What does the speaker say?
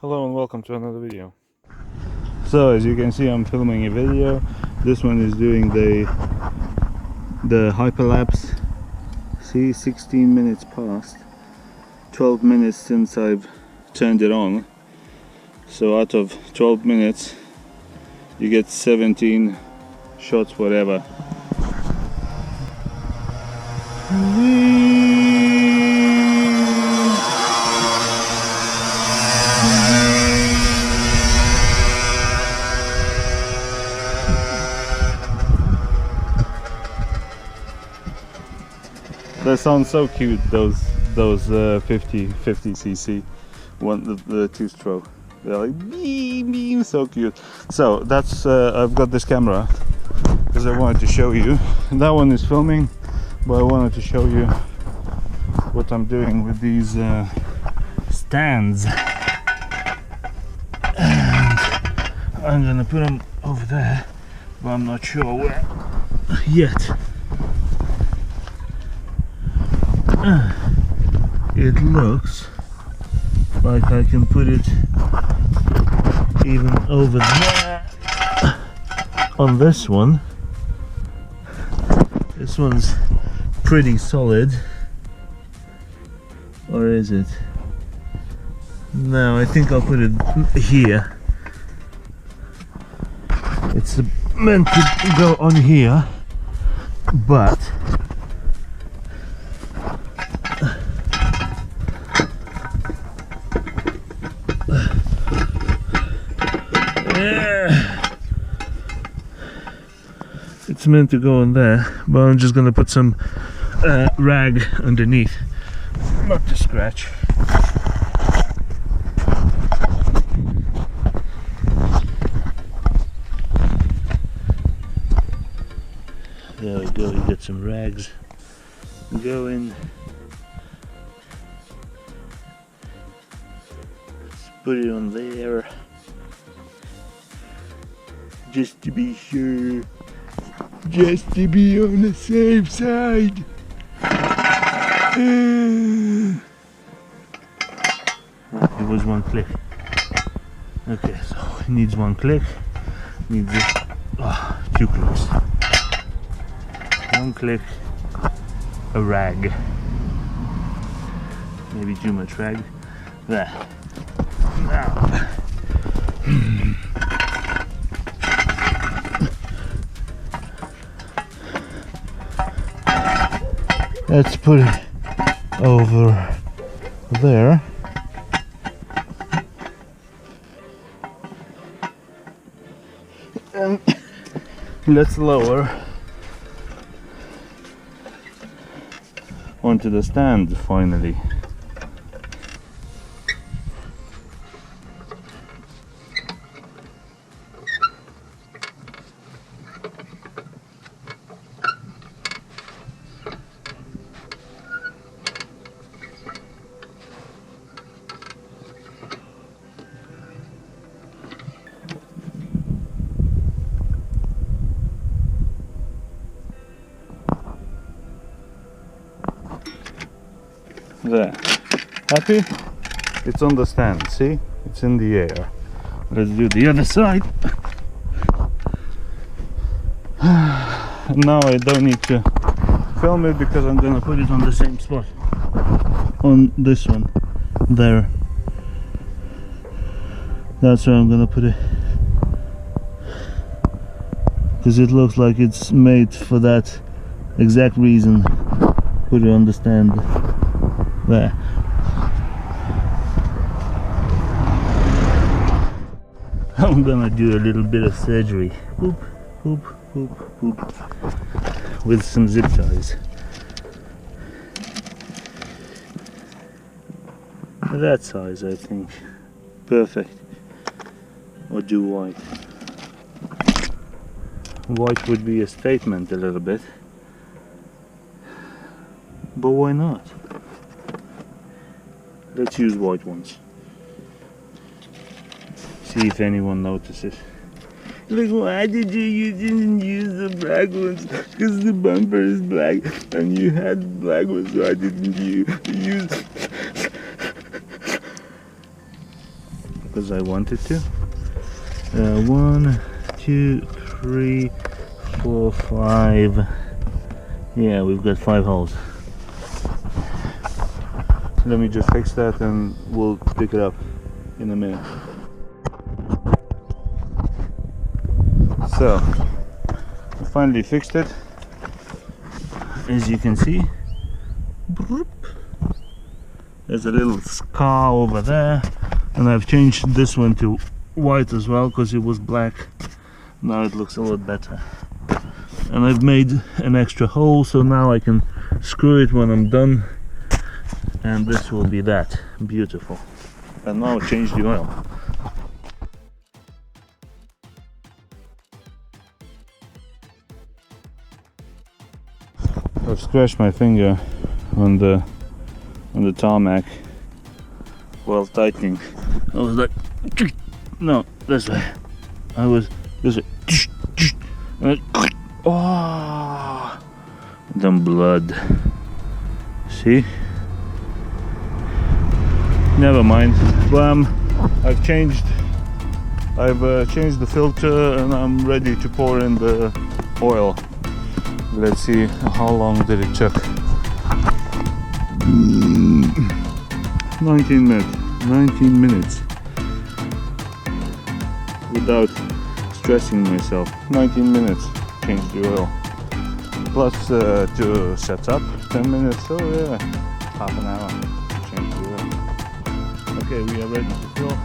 Hello and welcome to another video. So as you can see, I'm filming a video. This one is doing the hyperlapse. See, 16 minutes past, 12 minutes since I've turned it on. So out of 12 minutes you get 17 shots, whatever. They sound so cute, those 50cc one, the two-stroke. They're like beep, so cute. So that's I've got this camera because I wanted to show you. That one is filming, but I wanted to show you what I'm doing with these stands. And I'm gonna put them over there, but I'm not sure where yet. It looks like I can put it even over there on this one. This one's pretty solid, or is it? No, I think I'll put it here. It's meant to go on here, but it's meant to go on there, but I'm just gonna put some rag underneath, not to scratch. There we go, you get some rags going. Let's put it on there, just to be sure. Just to be on the safe side. It was one click. Okay, so it needs one click. Needs it. Oh, 2 clicks. 1 click. A rag. Maybe too much rag. There. Now. Let's put it over there. And let's lower onto the stand finally. There. Happy? It's on the stand, see? It's in the air. Let's do the other side. Now I don't need to film it because I'm gonna put it on the same spot. On this one. There. That's where I'm gonna put it. Because it looks like it's made for that exact reason. Put it on the stand. There. I'm gonna do a little bit of surgery. Boop, boop, boop, boop. With some zip ties. That size, I think. Perfect. Or do white. White would be a statement a little bit. But why not? Let's use white ones. See if anyone notices. Like, why did you didn't use the black ones? Because the bumper is black and you had black ones, so I didn't use. because I wanted to. 1, 2, 3, 4, 5. Yeah, we've got 5 holes. Let me just fix that and we'll pick it up in a minute. So, I finally fixed it. As you can see, there's a little scar over there, and I've changed this one to white as well because it was black. Now it looks a lot better. And I've made an extra hole, so now I can screw it when I'm done, and this will be that. Beautiful. And now change the oil. I've scratched my finger on the tarmac while tightening. I was like, no, this way. I was this way. And oh, then blood. See? Never mind. Bam! I've changed the filter, and I'm ready to pour in the oil. Let's see how long did it took. 19 minutes without stressing myself. 19 minutes change the oil, plus to set up 10 minutes, so yeah, half an hour to change the oil. Okay, we are ready to fill.